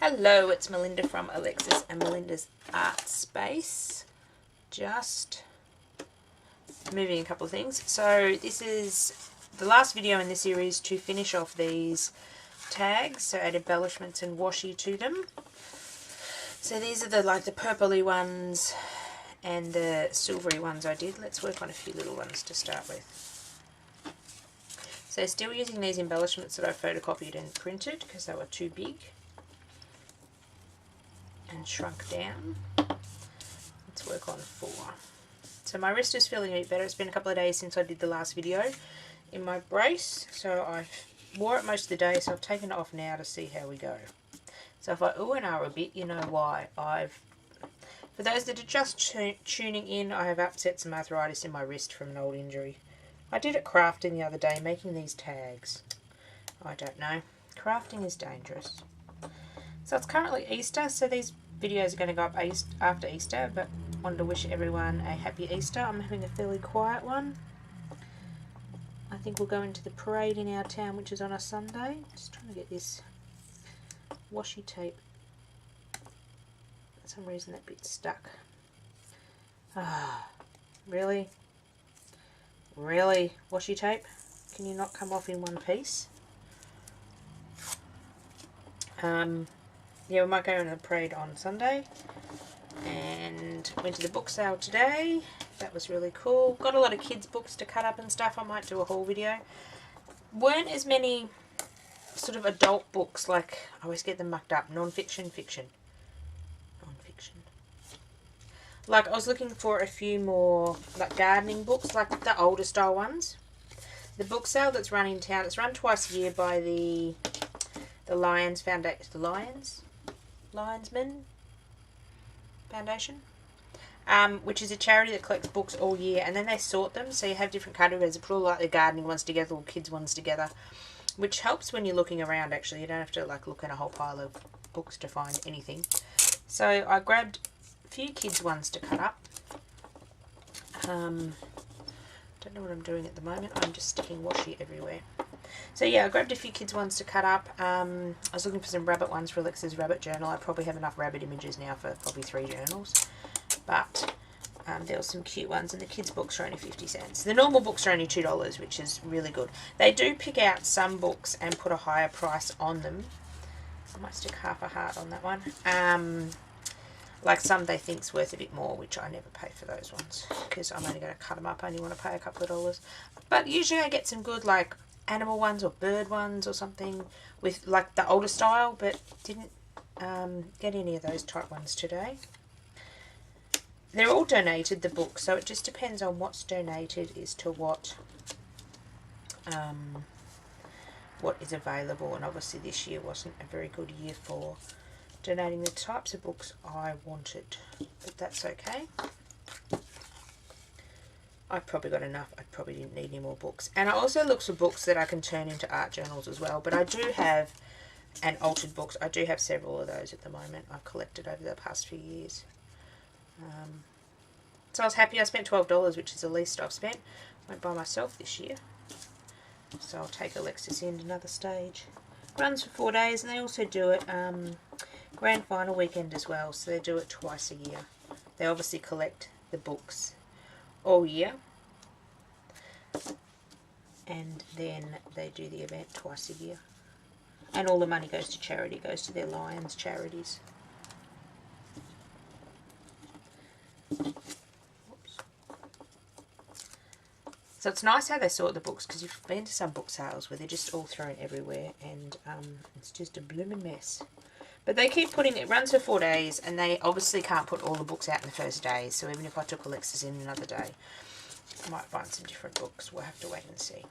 Hello, it's Melinda from Alexis and Melinda's Art Space. Just moving a couple of things. So this is the last video in the series to finish off these tags. So add embellishments and washi to them. So these are the purpley ones and the silvery ones I did. Let's work on a few little ones to start with. So still using these embellishments that I photocopied and printed because they were too big and shrunk down. Let's work on 4. So my wrist is feeling a bit better. It's been a couple of days since I did the last video in my brace, so I wore it most of the day, so I've taken it off now to see how we go. So if I ooh and ah a bit, you know why. For those that are just tuning in, I have upset some arthritis in my wrist from an old injury. I did it crafting the other day, making these tags. I don't know. Crafting is dangerous. So it's currently Easter, so these videos are going to go up after Easter, but I wanted to wish everyone a happy Easter. I'm having a fairly quiet one. I think we'll go into the parade in our town, which is on a Sunday. Just trying to get this washi tape. For some reason that bit's stuck. Ah, really? Really? Washi tape? Can you not come off in one piece? Yeah, we might go on a parade on Sunday. And went to the book sale today. That was really cool. Got a lot of kids' books to cut up and stuff. I might do a haul video. Weren't as many sort of adult books, like I always get them mucked up. Non-fiction, fiction. Non-fiction. Like I was looking for a few more like gardening books, like the older style ones. The book sale that's run in town, it's run twice a year by the Lions Foundation. Lionsman Foundation, which is a charity that collects books all year, and then they sort them, so you have different categories. They put all like the gardening ones together or kids ones together, which helps when you're looking around. Actually, you don't have to like look in a whole pile of books to find anything. So I grabbed a few kids ones to cut up. Don't know what I'm doing at the moment. I'm just sticking washi everywhere. So yeah, I grabbed a few kids ones to cut up. I was looking for some rabbit ones for Alexa's rabbit journal. I probably have enough rabbit images now for probably 3 journals. But there were some cute ones, and the kids' books are only 50 cents. The normal books are only $2, which is really good. They do pick out some books and put a higher price on them. I might stick half a heart on that one. Like some they think's worth a bit more, which I never pay for those ones because I'm only going to cut them up. I only want to pay a couple of dollars. But usually I get some good like animal ones or bird ones or something with like the older style, but didn't get any of those type ones today. They're all donated, the books, so it just depends on what's donated as to what is available. And obviously this year wasn't a very good year for donating the types of books I wanted, but that's okay. I've probably got enough. I probably didn't need any more books. And I also look for books that I can turn into art journals as well. But I do have, and altered books, I do have several of those at the moment. I've collected over the past few years. So I was happy I spent $12, which is the least I've spent. I went by myself this year. So I'll take Alexis in another stage. Runs for 4 days, and they also do it grand final weekend as well. So they do it twice a year. They obviously collect the books all year, and then they do the event twice a year, and all the money goes to charity, goes to their Lions charities. Oops. So it's nice how they sort the books, because you've been to some book sales where they're just all thrown everywhere, and it's just a blooming mess. But they keep putting it, runs for 4 days, and they obviously can't put all the books out in the first day. So even if I took Alexis in another day, I might find some different books. We'll have to wait and see.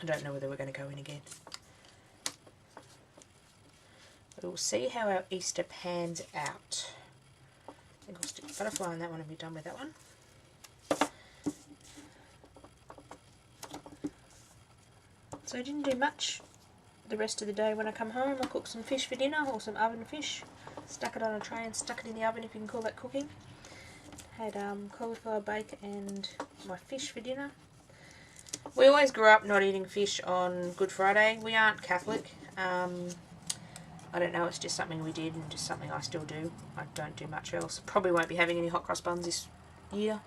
I don't know whether we're going to go in again. But we'll see how our Easter pans out. I think I'll stick a butterfly on that one and be done with that one. So I didn't do much the rest of the day. When I come home, I cooked some fish for dinner, or some oven fish. Stuck it on a tray and stuck it in the oven, if you can call that cooking. Had cauliflower bake and my fish for dinner. We always grew up not eating fish on Good Friday. We aren't Catholic. I don't know, it's just something we did and just something I still do. I don't do much else. Probably won't be having any hot cross buns this year.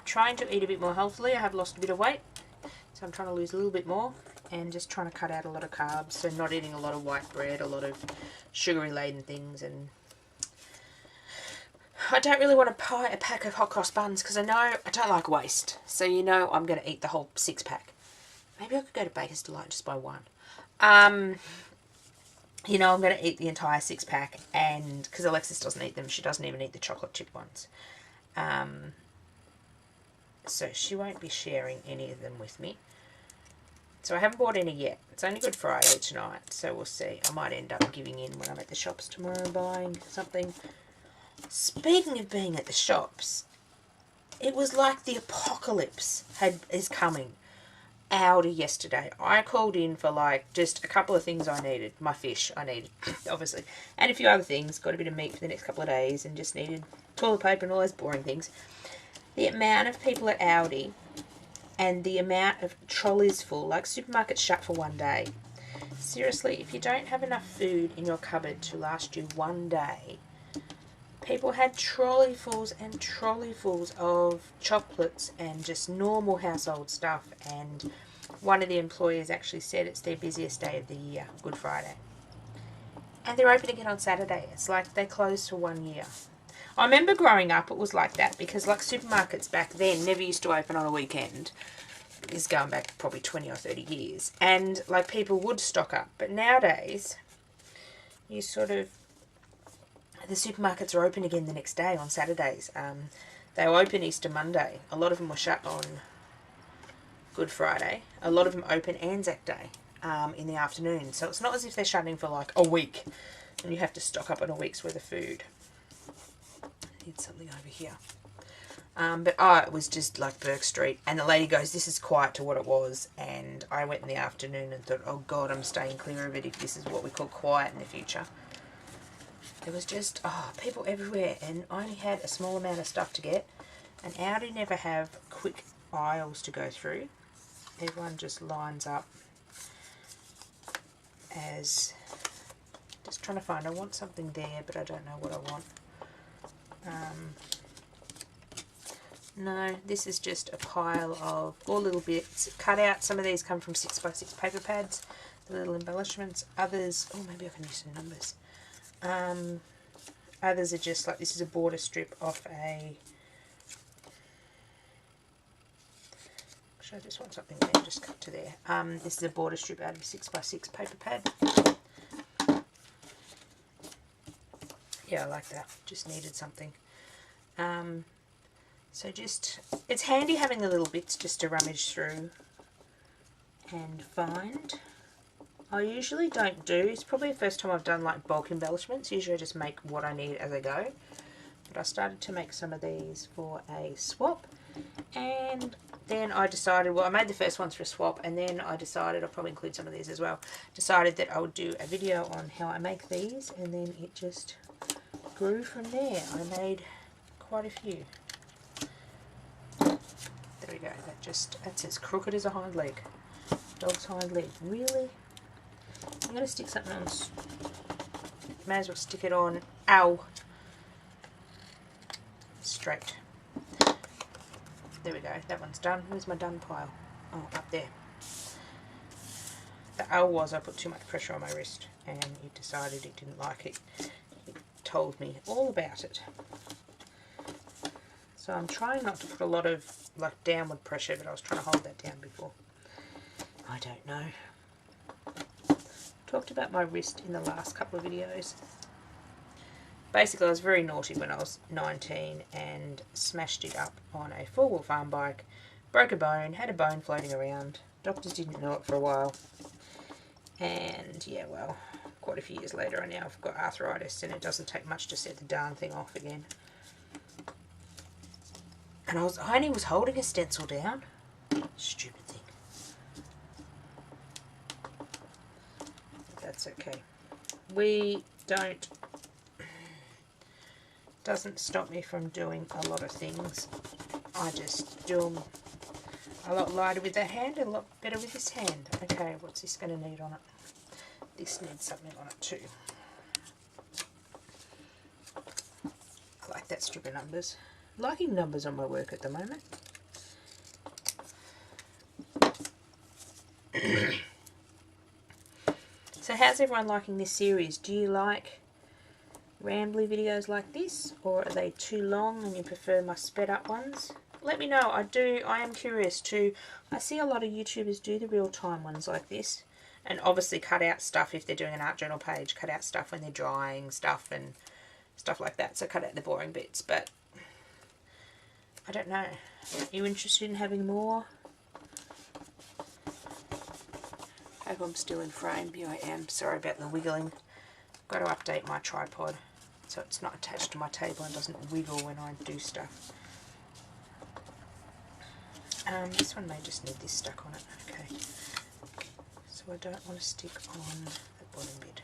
Trying to eat a bit more healthily. I have lost a bit of weight, so I'm trying to lose a little bit more, and just trying to cut out a lot of carbs, so not eating a lot of white bread, a lot of sugary laden things. And I don't really want to buy a pack of hot cross buns because I know I don't like waste, so you know I'm going to eat the whole 6-pack. Maybe I could go to Baker's Delight and just buy one. You know, I'm going to eat the entire 6-pack, and because Alexis doesn't eat them, she doesn't even eat the chocolate chip ones. So she won't be sharing any of them with me. So I haven't bought any yet. It's only Good Friday tonight, so we'll see. I might end up giving in when I'm at the shops tomorrow buying something. Speaking of being at the shops, it was like the apocalypse is coming. Aldi yesterday. I called in for like just a couple of things I needed. My fish I needed, obviously. And a few other things. Got a bit of meat for the next couple of days and just needed toilet paper and all those boring things. The amount of people at Aldi and the amount of trolleys full, like supermarkets shut for one day. Seriously, if you don't have enough food in your cupboard to last you one day, people had trolleyfuls and trolleyfuls of chocolates and just normal household stuff, and one of the employees actually said it's their busiest day of the year, Good Friday. And they're open again on Saturday. It's like they closed for 1 year. I remember growing up it was like that, because like supermarkets back then never used to open on a weekend. It's going back probably 20 or 30 years. And like people would stock up. But nowadays, you sort of, the supermarkets are open again the next day on Saturdays. They were open Easter Monday. A lot of them were shut on Good Friday. A lot of them open Anzac Day in the afternoon. So it's not as if they're shutting for like a week and you have to stock up on a week's worth of food. I need something over here. It was just like Burke Street. And the lady goes, this is quiet to what it was. And I went in the afternoon and thought, oh God, I'm staying clear of it if this is what we call quiet in the future. There was just, people everywhere, and I only had a small amount of stuff to get. And Aldi never have quick aisles to go through. Everyone just lines up as, just trying to find, I want something there, but I don't know what I want. No, this is just a pile of all little bits. Cut out, some of these come from 6x6 paper pads, the little embellishments. Others, maybe I can use some numbers. Others are just like, this is a border strip off a, actually I just want something there, just cut to there. This is a border strip out of a 6x6 paper pad. Yeah, I like that, just needed something. So just, it's handy having the little bits just to rummage through and find. I usually don't do, it's probably the first time I've done like bulk embellishments. Usually I just make what I need as I go. But I started to make some of these for a swap, and then I decided, well, I made the first ones for a swap, and then I decided, I'll probably include some of these as well, decided that I would do a video on how I make these, and then it just grew from there. I made quite a few. There we go, that's as crooked as a hind leg. Dog's hind leg, really? I'm going to stick something on, may as well stick it on, straight. There we go, that one's done. Where's my done pile? Oh, up there. The owl was I put too much pressure on my wrist and it decided it didn't like it. It told me all about it. So I'm trying not to put a lot of like downward pressure, but I was trying to hold that down before. I don't know. Talked about my wrist in the last couple of videos. Basically, I was very naughty when I was 19 and smashed it up on a four-wheel farm bike, broke a bone, had a bone floating around. Doctors didn't know it for a while. And yeah, well, quite a few years later, I now have got arthritis and it doesn't take much to set the darn thing off again. And I only was holding a stencil down. Stupid thing. That's okay. Doesn't stop me from doing a lot of things. I just do them a lot lighter with that hand and a lot better with this hand. Okay, what's this going to need on it? This needs something on it too. strip of numbers. Liking numbers on my work at the moment. So how's everyone liking this series? Do you like rambly videos like this, or are they too long and you prefer my sped up ones? Let me know. I am curious too. I see a lot of YouTubers do the real-time ones like this, and obviously cut out stuff if they're doing an art journal page, cut out stuff when they're drawing stuff and stuff like that, so cut out the boring bits. But I don't know. Are you interested in having more? Hope I'm still in frame. Yeah, I am. Sorry about the wiggling. Got to update my tripod so it's not attached to my table and doesn't wiggle when I do stuff. This one may just need this stuck on it. Okay. So I don't want to stick on the bottom bit.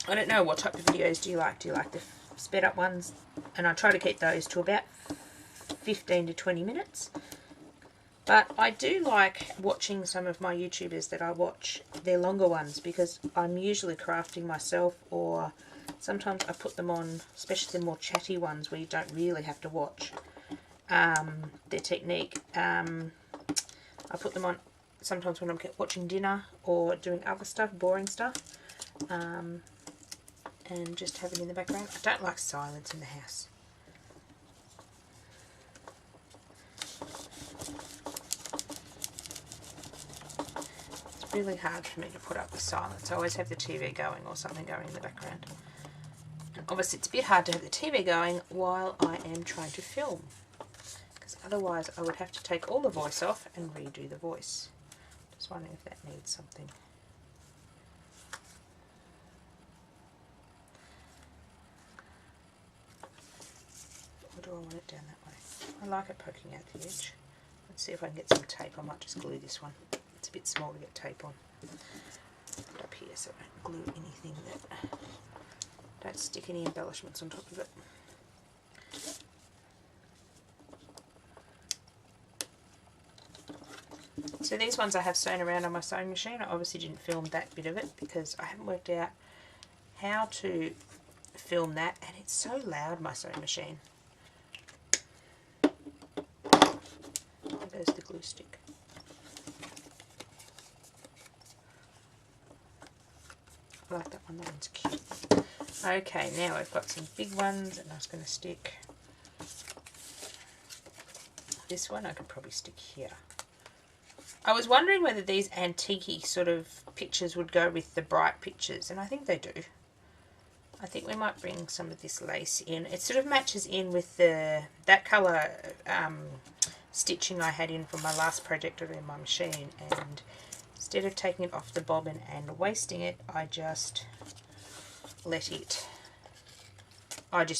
I don't know, what type of videos do you like? Do you like the sped up ones? And I try to keep those to about 15 to 20 minutes. But I do like watching some of my YouTubers that I watch, their longer ones, because I'm usually crafting myself, or sometimes I put them on, especially the more chatty ones where you don't really have to watch their technique. I put them on sometimes when I'm watching dinner or doing other stuff, boring stuff, and just have it in the background. I don't like silence in the house. It's really hard for me to put up with silence. I always have the TV going or something going in the background. And obviously it's a bit hard to have the TV going while I am trying to film, because otherwise I would have to take all the voice off and redo the voice. Just wondering if that needs something. Or do I want it down that way? I like it poking out the edge. Let's see if I can get some tape. I might just glue this one. It's a bit small to get tape on. Put it up here so I don't glue anything that... Don't stick any embellishments on top of it. So these ones I have sewn around on my sewing machine. I obviously didn't film that bit of it because I haven't worked out how to film that, and it's so loud, my sewing machine. There's the glue stick. I like that one, that one's cute. Okay, now I've got some big ones, and I was going to stick this one. I could probably stick here. I was wondering whether these antique sort of pictures would go with the bright pictures, and I think they do. I think we might bring some of this lace in. It sort of matches in with that colour stitching I had in from my last project in my machine, and instead of taking it off the bobbin and wasting it, I just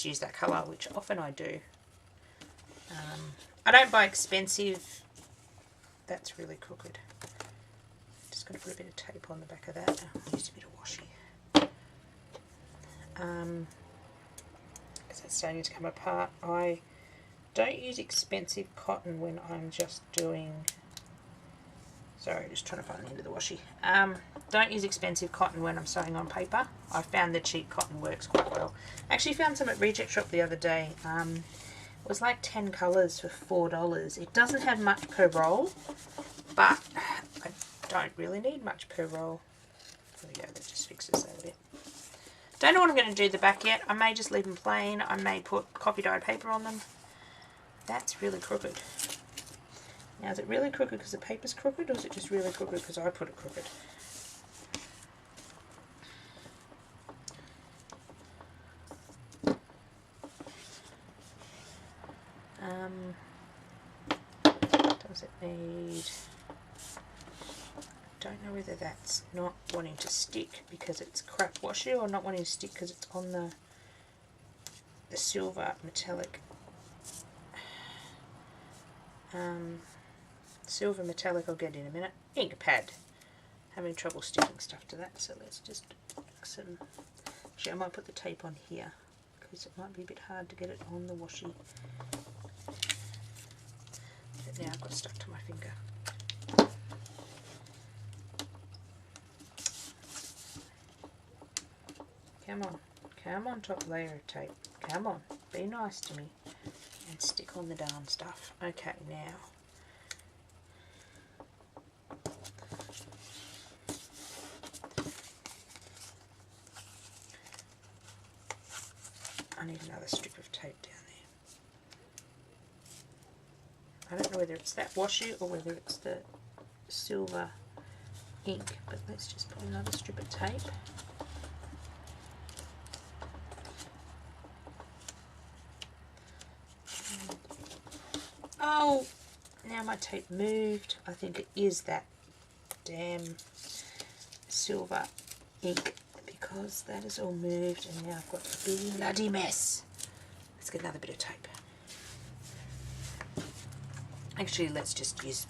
use that colour, which often I do. I don't buy expensive. That's really crooked. Just going to put a bit of tape on the back of that. I'll use a bit of washi. Because it's starting to come apart. I don't use expensive cotton when I'm just doing... Sorry, just trying to find the end of the washi. Don't use expensive cotton when I'm sewing on paper. I found the cheap cotton works quite well. I actually found some at Reject Shop the other day. It was like 10 colours for $4. It doesn't have much per roll, but I don't really need much per roll. There we go, that just fixes that a bit. Don't know what I'm going to do the back yet. I may just leave them plain. I may put coffee dyed paper on them. That's really crooked. Now, is it really crooked because the paper's crooked, or is it just really crooked because I put it crooked? Does it need... I don't know whether that's not wanting to stick because it's crap washi, or not wanting to stick because it's on the silver metallic. Silver metallic I'll get in a minute. Ink pad. Having trouble sticking stuff to that, so let's just some... Actually, I might put the tape on here because it might be a bit hard to get it on the washi. But now I've got stuck to my finger. Come on. Come on, top layer of tape. Come on. Be nice to me and stick on the darn stuff. Okay, now I need another strip of tape down there. I don't know whether it's that washi or whether it's the silver ink, but let's just put another strip of tape. Oh, now my tape moved. I think it is that damn silver ink, because that is all moved and now I've got a bloody mess. Let's get another bit of tape. Actually, let's just use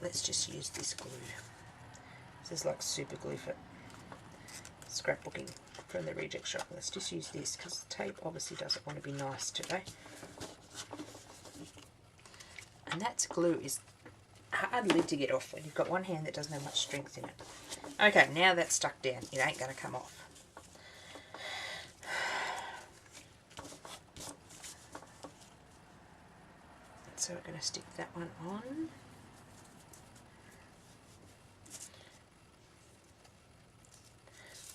this glue. This is like super glue for scrapbooking from the reject shop. Let's just use this because the tape obviously doesn't want to be nice today. And that glue is a hard lid to get off when you've got one hand that doesn't have much strength in it. Okay, now that's stuck down. It ain't going to come off. So we're going to stick that one on.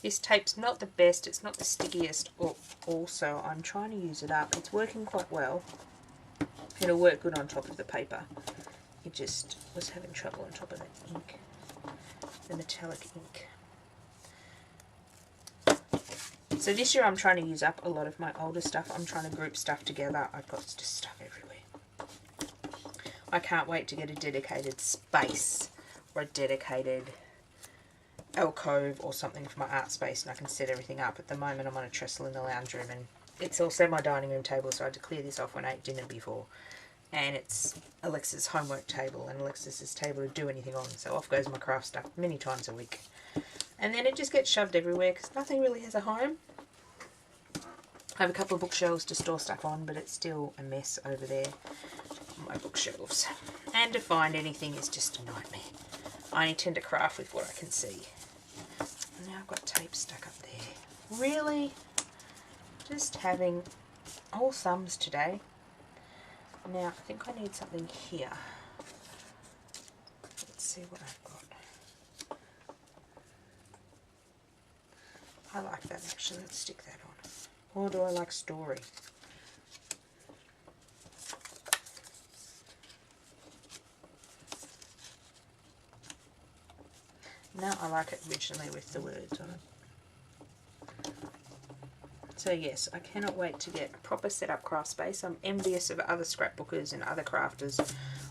This tape's not the best, it's not the stickiest, or also I'm trying to use it up. It's working quite well. It'll work good on top of the paper. It just was having trouble on top of that ink, the metallic ink. So this year I'm trying to use up a lot of my older stuff. I'm trying to group stuff together. I've got just stuff everywhere. I can't wait to get a dedicated space or a dedicated alcove or something for my art space, and I can set everything up. At the moment I'm on a trestle in the lounge room, and it's also my dining room table, so I had to clear this off when I ate dinner before. And it's Alexis' homework table and Alexis' table to do anything on, so off goes my craft stuff many times a week. And then it just gets shoved everywhere because nothing really has a home. I have a couple of bookshelves to store stuff on, but it's still a mess over there on my bookshelves. And to find anything is just a nightmare. I only tend to craft with what I can see. And now I've got tape stuck up there. Really? Just having all thumbs today. Now I think I need something here. Let's see what I've got. I like that actually. Let's stick that on. Or do I like story? No, I like it originally with the words on it. So yes, I cannot wait to get a proper setup craft space. I'm envious of other scrapbookers and other crafters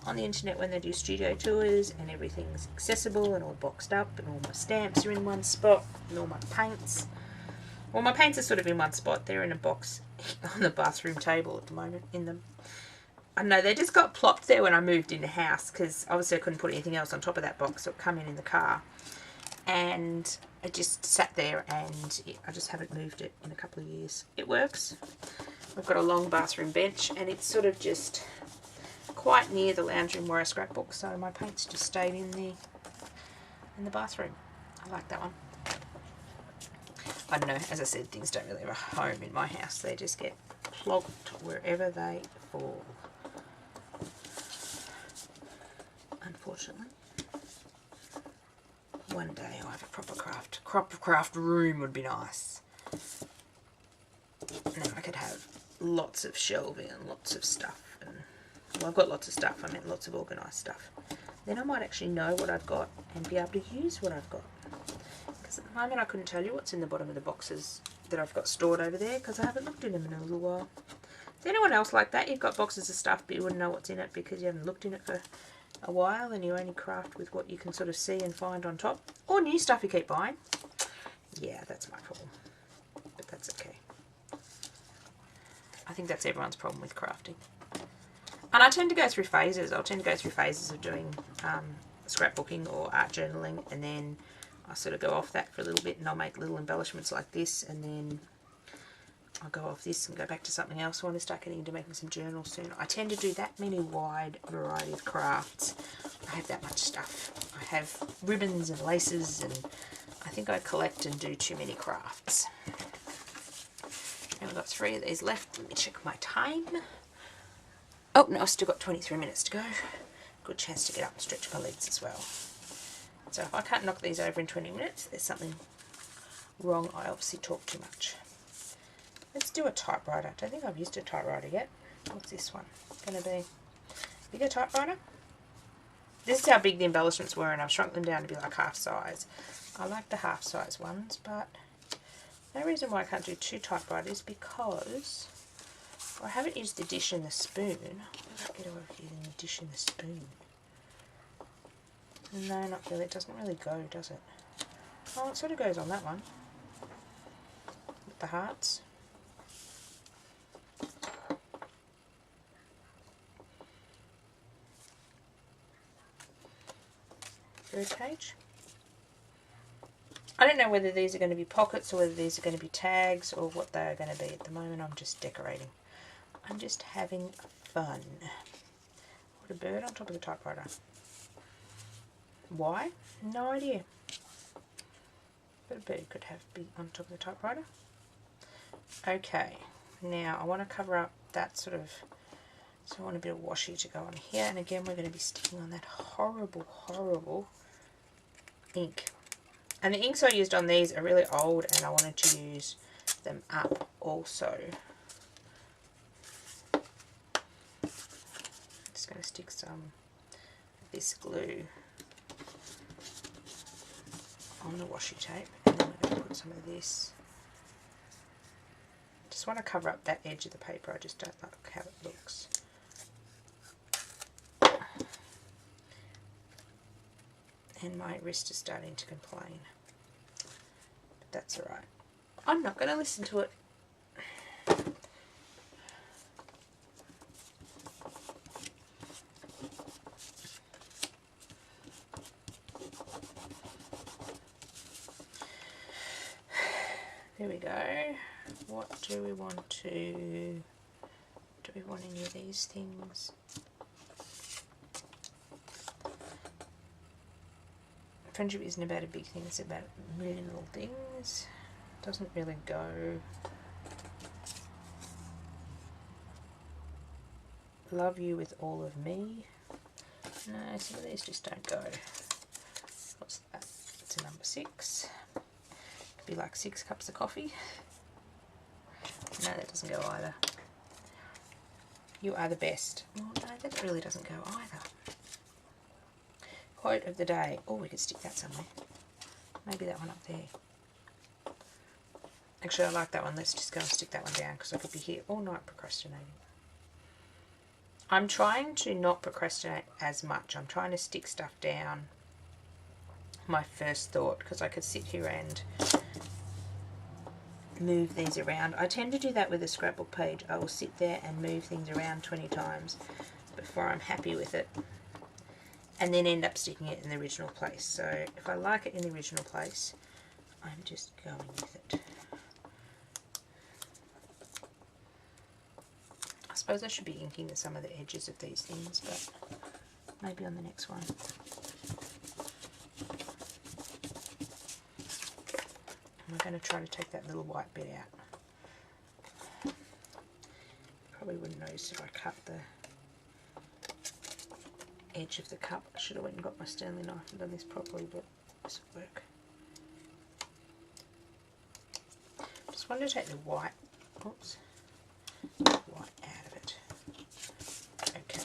on the internet when they do studio tours and everything's accessible and all boxed up and all my stamps are in one spot and all my paints. Well, my paints are sort of in one spot. They're in a box on the bathroom table at the moment. I don't know, they just got plopped there when I moved in the house because obviously I couldn't put anything else on top of that box, so it come in the car. And it just sat there, and I just haven't moved it in a couple of years. It works. I've got a long bathroom bench, and it's sort of just quite near the lounge room where I scrapbook, so my paints just stayed in the bathroom. I like that one. I don't know, as I said, things don't really have a home in my house. They just get plogged wherever they fall. Unfortunately. One day I'll have a proper craft room would be nice. Now I could have lots of shelving and lots of stuff. And, well, I've got lots of stuff, I meant lots of organised stuff. Then I might actually know what I've got and be able to use what I've got. Because at the moment I couldn't tell you what's in the bottom of the boxes that I've got stored over there because I haven't looked in them in a little while. Is anyone else like that? You've got boxes of stuff but you wouldn't know what's in it because you haven't looked in it for a while and you only craft with what you can sort of see and find on top, or new stuff you keep buying. Yeah, that's my problem, but that's okay. I think that's everyone's problem with crafting. And I tend to go through phases. I'll tend to go through phases of doing scrapbooking or art journaling, and then I sort of go off that for a little bit and I'll make little embellishments like this, and then I'll go off this and go back to something else. I want to start getting into making some journals soon. I tend to do that many wide variety of crafts. I have that much stuff. I have ribbons and laces and I think I collect and do too many crafts. And we've got 3 of these left. Let me check my time. Oh, no, I've still got 23 minutes to go. Good chance to get up and stretch my legs as well. So if I can't knock these over in 20 minutes, there's something wrong. I obviously talk too much. Let's do a typewriter. I don't think I've used a typewriter yet. What's this one? Going to be bigger typewriter? This is how big the embellishments were, and I've shrunk them down to be like half size. I like the half size ones, but no reason why I can't do 2 typewriters, because I haven't used the dish and the spoon. What did I get away with using the dish and the spoon? No, not really. It doesn't really go, does it? Oh, it sort of goes on that one. With the hearts. Bird cage. I don't know whether these are going to be pockets or whether these are going to be tags or what they are going to be. At the moment I'm just decorating. I'm just having fun. Put a bird on top of the typewriter. Why? No idea. But a bird could be on top of the typewriter. Okay, now I want to cover up that sort of, so I want a bit of washi to go on here, and again we're going to be sticking on that horrible, horrible ink. And the inks I used on these are really old, and I wanted to use them up also. I'm just going to stick some of this glue on the washi tape, and then we're going to put some of this. Just want to cover up that edge of the paper. I just don't like how it looks. And my wrist is starting to complain, but that's alright. I'm not going to listen to it. There we go. What do we want to... Do we want any of these things? Friendship isn't about a big thing, it's about a million little things. Doesn't really go. Love you with all of me. No, some of these just don't go. What's that? It's a number 6. Could be like 6 cups of coffee. No, that doesn't go either. You are the best. Well, no, that really doesn't go either. Quote of the day. Oh, we could stick that somewhere. Maybe that one up there. Actually, I like that one. Let's just go and stick that one down, because I could be here all night procrastinating. I'm trying to not procrastinate as much. I'm trying to stick stuff down. My first thought, because I could sit here and move these around. I tend to do that with a scrapbook page. I will sit there and move things around 20 times before I'm happy with it, and then end up sticking it in the original place. So if I like it in the original place, I'm just going with it. I suppose I should be inking some of the edges of these things, but maybe on the next one. I'm going to try to take that little white bit out. Probably wouldn't notice if I cut the edge of the cup. I should have went and got my Stanley knife and done this properly, but this will work. Just wanted to take the white, oops, white out of it. Okay.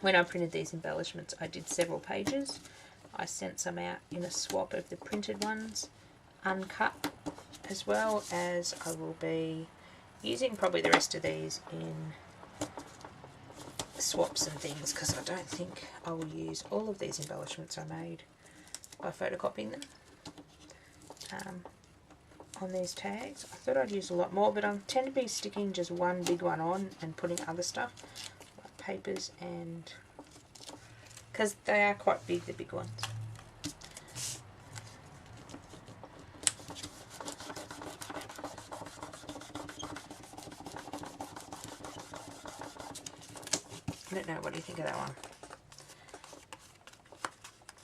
When I printed these embellishments, I did several pages. I sent some out in a swap of the printed ones, uncut, as well as I will be using probably the rest of these in swaps and things, because I don't think I will use all of these embellishments I made by photocopying them on these tags. I thought I'd use a lot more, but I tend to be sticking just one big one on and putting other stuff like papers, and because they are quite big, the big ones. I don't know, what do you think of that one?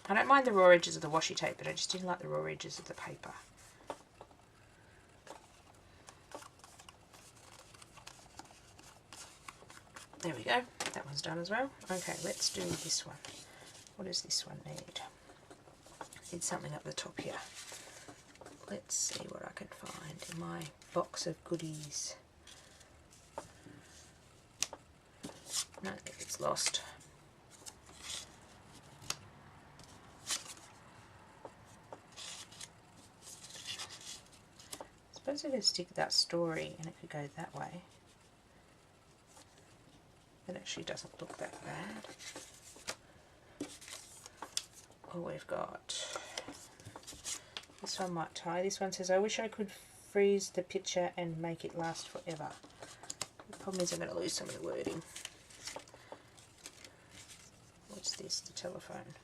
I don't mind the raw edges of the washi tape, but I just didn't like the raw edges of the paper. There we go, that one's done as well. Okay, let's do this one. What does this one need? Need something up the top here. Let's see what I can find in my box of goodies. No, it's lost. I suppose I could stick that story and it could go that way. It actually doesn't look that bad. Oh, we've got this one. Might tie. This one says, I wish I could freeze the picture and make it last forever. The problem is I'm going to lose some of the wording. What's this? The telephone.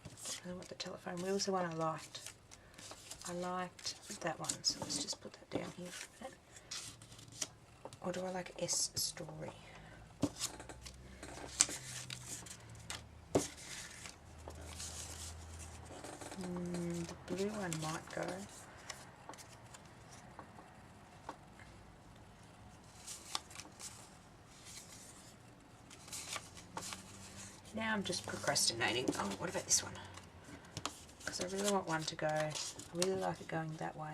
I don't want the telephone wheel. Was the one I liked. I liked that one, so let's just put that down here for a minute. Or do I like S story? The blue one might go. Now I'm just procrastinating. Oh, what about this one? Because I really want one to go. I really like it going that way.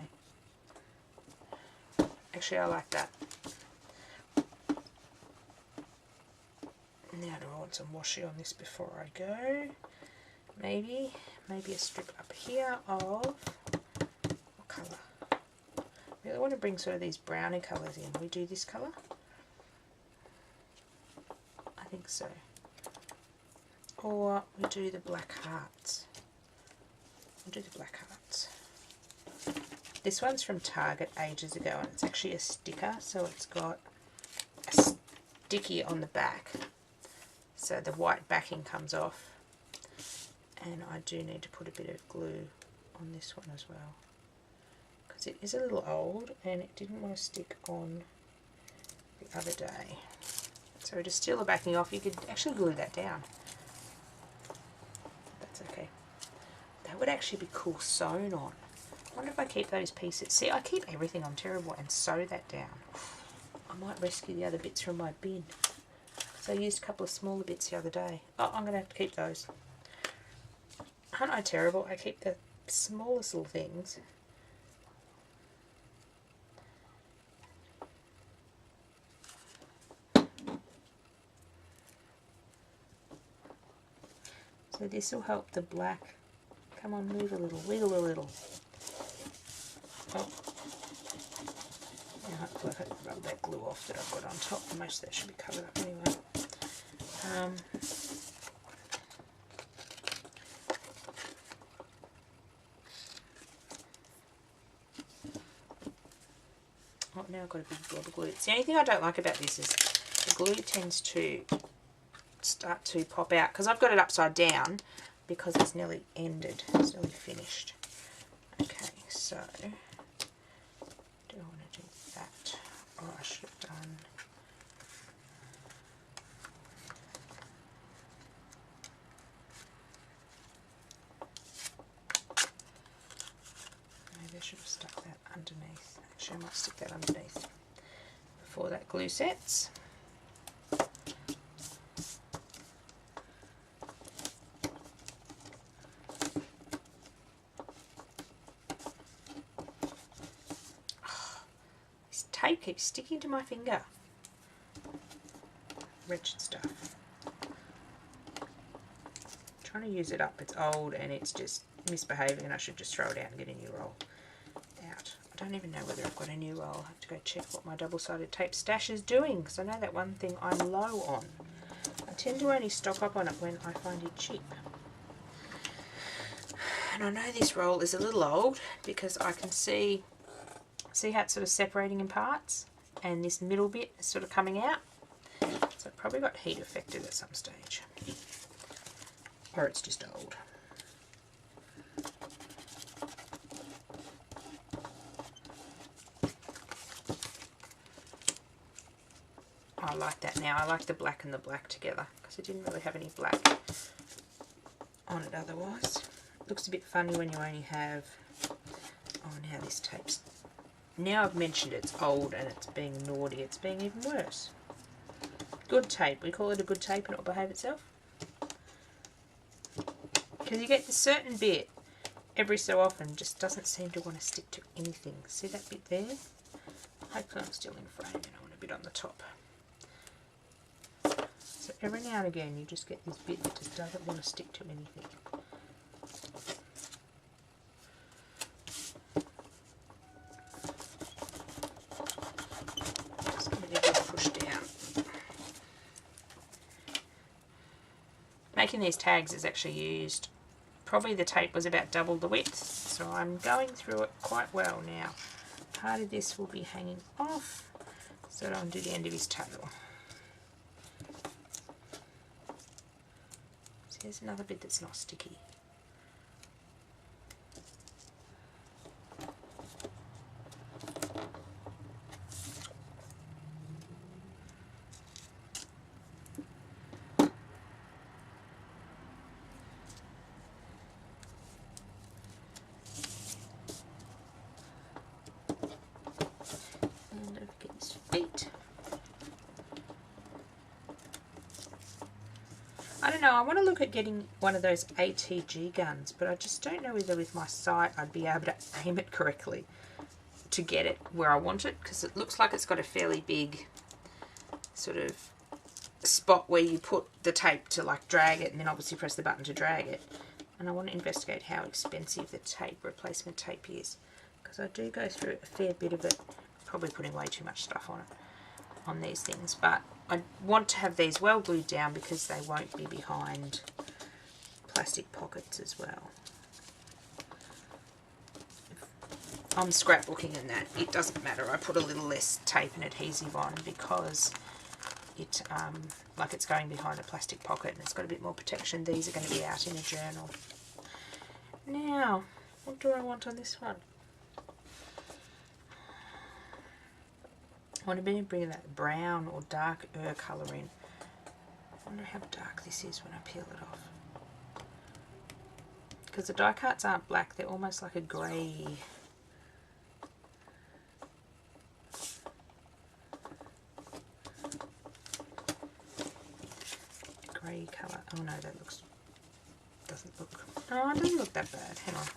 Actually, I like that. Now do I want some washi on this before I go? Maybe a strip up here of what colour? I really want to bring sort of these browny colours in. We do this colour? I think so. Or we do the black hearts. We'll do the black hearts. This one's from Target ages ago and it's actually a sticker, so it's got a sticky on the back. So the white backing comes off. And I do need to put a bit of glue on this one as well. Because it is a little old and it didn't want to stick on the other day. So to steal the backing off, you could actually glue that down. That's okay. That would actually be cool sewn on. I wonder if I keep those pieces. See, I keep everything, I'm terrible, and sew that down. I might rescue the other bits from my bin. So I used a couple of smaller bits the other day. Oh, I'm going to have to keep those. Aren't I terrible? I keep the smallest little things. So this will help the black. Come on, move a little, wiggle a little. Oh. Now hopefully I can rub that glue off that I've got on top. Most of that should be covered up anyway. Oh, now I've got a big blob of glue. It's the only thing I don't like about this is the glue tends to start to pop out because I've got it upside down because it's nearly ended. It's nearly finished. Okay, so do I want to do that? Or I should have done. Maybe I should have stuck that underneath. Actually, I might stick that underneath before that glue sets. Tape keeps sticking to my finger. Wretched stuff. I'm trying to use it up. It's old and it's just misbehaving and I should just throw it out and get a new roll out. I don't even know whether I've got a new roll. I'll have to go check what my double-sided tape stash is doing because I know that one thing I'm low on. I tend to only stock up on it when I find it cheap. And I know this roll is a little old because I can see how it's sort of separating in parts and this middle bit is sort of coming out. So it probably got heat affected at some stage. Or it's just old. I I like that now. I like the black and the black together because it didn't really have any black on it otherwise. It looks a bit funny when you only have... Oh, now this tape's... Now I've mentioned it's old and it's being naughty, it's being even worse. Good tape. We call it a good tape and it will behave itself. Because you get a certain bit every so often just doesn't seem to want to stick to anything. See that bit there? Hopefully I'm still in frame and I want a bit on the top. So every now and again you just get this bit that just doesn't want to stick to anything. Just give it a good push down. Making these tags is actually used, probably the tape was about double the width, so I'm going through it quite well now. Part of this will be hanging off, so I'll do the end of his tail. So here's another bit that's not sticky. I don't know, I want to look at getting one of those ATG guns, but I just don't know whether with my sight I'd be able to aim it correctly to get it where I want it, because it looks like it's got a fairly big sort of spot where you put the tape to like drag it and then obviously press the button to drag it. And I want to investigate how expensive the tape, replacement tape is, because I do go through a fair bit of it, probably putting way too much stuff on it, on these things, but I want to have these well glued down because they won't be behind plastic pockets as well. If I'm scrapbooking and that, it doesn't matter. I put a little less tape and adhesive on because it, like it's going behind a plastic pocket and it's got a bit more protection. These are going to be out in a journal. Now, what do I want on this one? I want to bring that brown or dark colour in. I wonder how dark this is when I peel it off. Because the die cuts aren't black, they're almost like a grey. Grey colour. Oh no, that doesn't look. Oh, it doesn't look that bad. Hang on.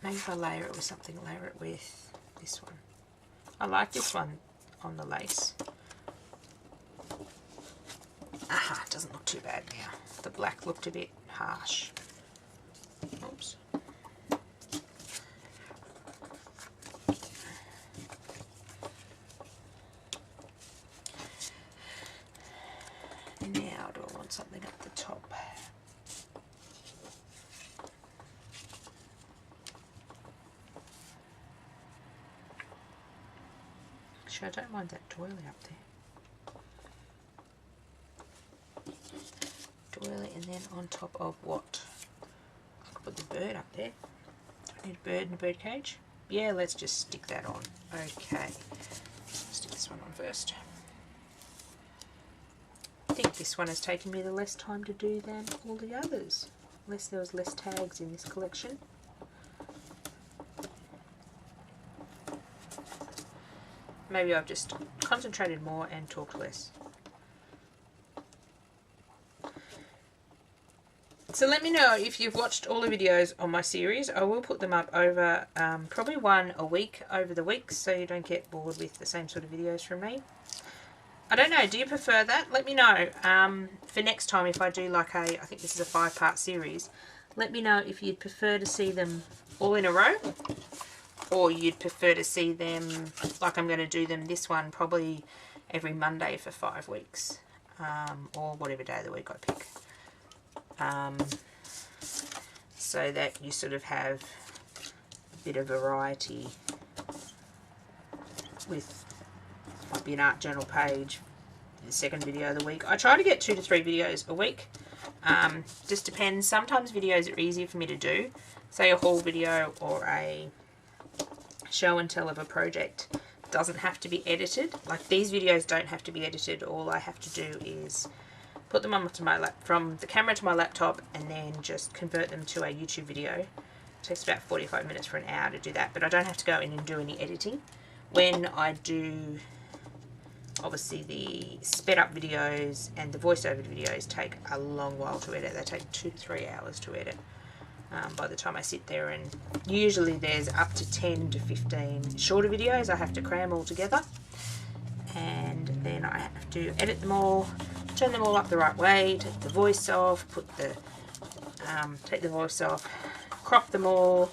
Maybe if I layer it with something, layer it with this one. I like this one on the lace. Aha, it doesn't look too bad now. The black looked a bit harsh. Oops. Now do I want something up the top? I don't mind that doily up there. Doily, and then on top of what? I could put the bird up there. Do I need a bird in a bird cage? Yeah, let's just stick that on. Okay. Stick this one on first. I think this one has taken me the less time to do than all the others. Unless there was less tags in this collection. Maybe I've just concentrated more and talked less. So let me know if you've watched all the videos on my series. I will put them up over probably one a week over the weeks, so you don't get bored with the same sort of videos from me. I don't know, do you prefer that? Let me know. For next time, if I do like I think this is a 5-part series, let me know if you'd prefer to see them all in a row, or you'd prefer to see them, like I'm going to do them, this one probably every Monday for 5 weeks, or whatever day of the week I pick, so that you sort of have a bit of variety with, might be an art journal page, the second video of the week. I try to get 2 to 3 videos a week, just depends. Sometimes videos are easier for me to do, say a haul video or a show and tell of a project. doesn't have to be edited. Like these videos don't have to be edited. All I have to do is put them onto my from the camera to my laptop and then just convert them to a YouTube video. It takes about 45 minutes for an hour to do that, but I don't have to go in and do any editing. When I do, obviously the sped up videos and the voiceover videos take a long while to edit. They take 2 to 3 hours to edit. By the time I sit there, and usually there's up to 10 to 15 shorter videos I have to cram all together, and then I have to edit them all, turn them all up the right way, take the voice off, take the voice off, crop them all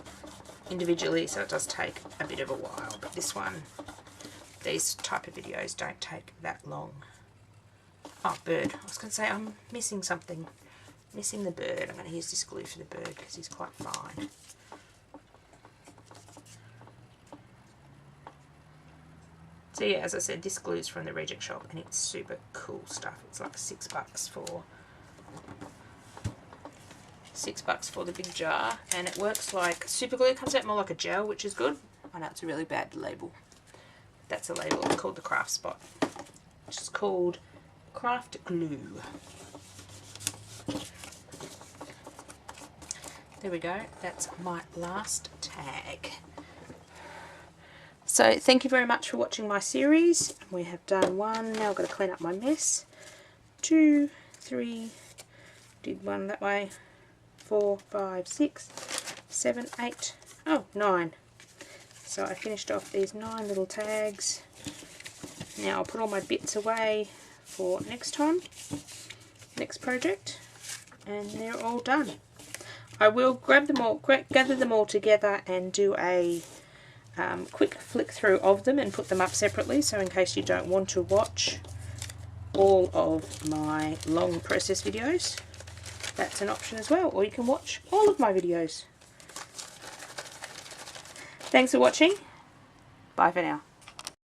individually, so it does take a bit of a while. But these type of videos don't take that long. Oh, bird. I was going to say I'm missing something. Missing the bird. I'm going to use this glue for the bird because he's quite fine. So yeah, as I said, this glue is from the Reject Shop and it's super cool stuff. It's like $6 for the big jar, and it works like super glue. It comes out more like a gel, which is good. I know it's a really bad label. That's a label. It's called the Craft Spot, which is called Craft Glue. There we go, that's my last tag. So thank you very much for watching my series. We have done 1, now I've got to clean up my mess. 2, 3, did 1 that way, 4, 5, 6, 7, 8, oh, 9. So I finished off these 9 little tags. Now I'll put all my bits away for next time, next project, and they're all done. I will grab them all, gather them all together and do a quick flick through of them and put them up separately, so in case you don't want to watch all of my long process videos, that's an option as well, or you can watch all of my videos. Thanks for watching. Bye for now.